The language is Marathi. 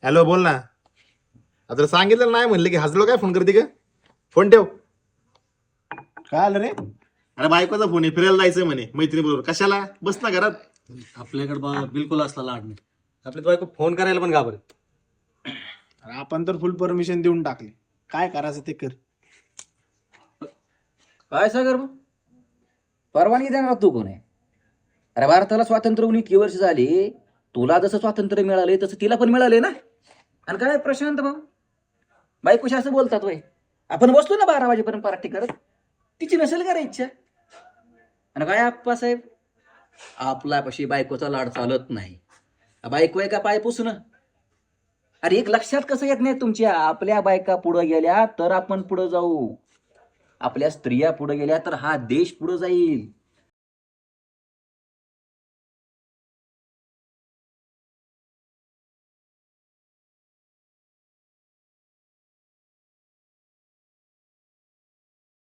हॅलो, बोल ना. आता सांगितलं नाही म्हणलं की हसलो काय फोन करते का? फोन ठेव. काय आलं रे? अरे बायकोचा फोन आहे, फिरायला जायचं म्हणे मैत्रिणी बरोबर. कशाला? बस ना घरात. आपल्याकडे बिलकुल असला लाड नाही. आपली बायको फोन करायला पण घाबरत. अरे आपण तर फुल परमिशन देऊन टाकली. काय करायचं ते कर. काय सागर भाऊ? परवानगी देणार तू कोण आहे? अरे भारताला स्वातंत्र्य होऊन इतकी वर्ष झाली, तुला जसं स्वातंत्र्य मिळाले तसं तिला पण मिळाले ना. आणि काय प्रशांत भाऊ, बायकोशी असं बोलतात वय? आपण बसलो ना 12 वाजेपर्यंत पार्टी करत, तिची नसेल का रे इच्छा? आणि काय आप्पासाहेब, आपल्यापाशी बायकोचा लाड चालत नाही. बायको आहे का पाय पुसणं? अरे एक लक्षात कसं येत नाही तुमच्या, आपल्या बायका पुढे गेल्या तर आपण पुढे जाऊ, आपल्या स्त्रिया पुढे गेल्या तर हा देश पुढे जाईल.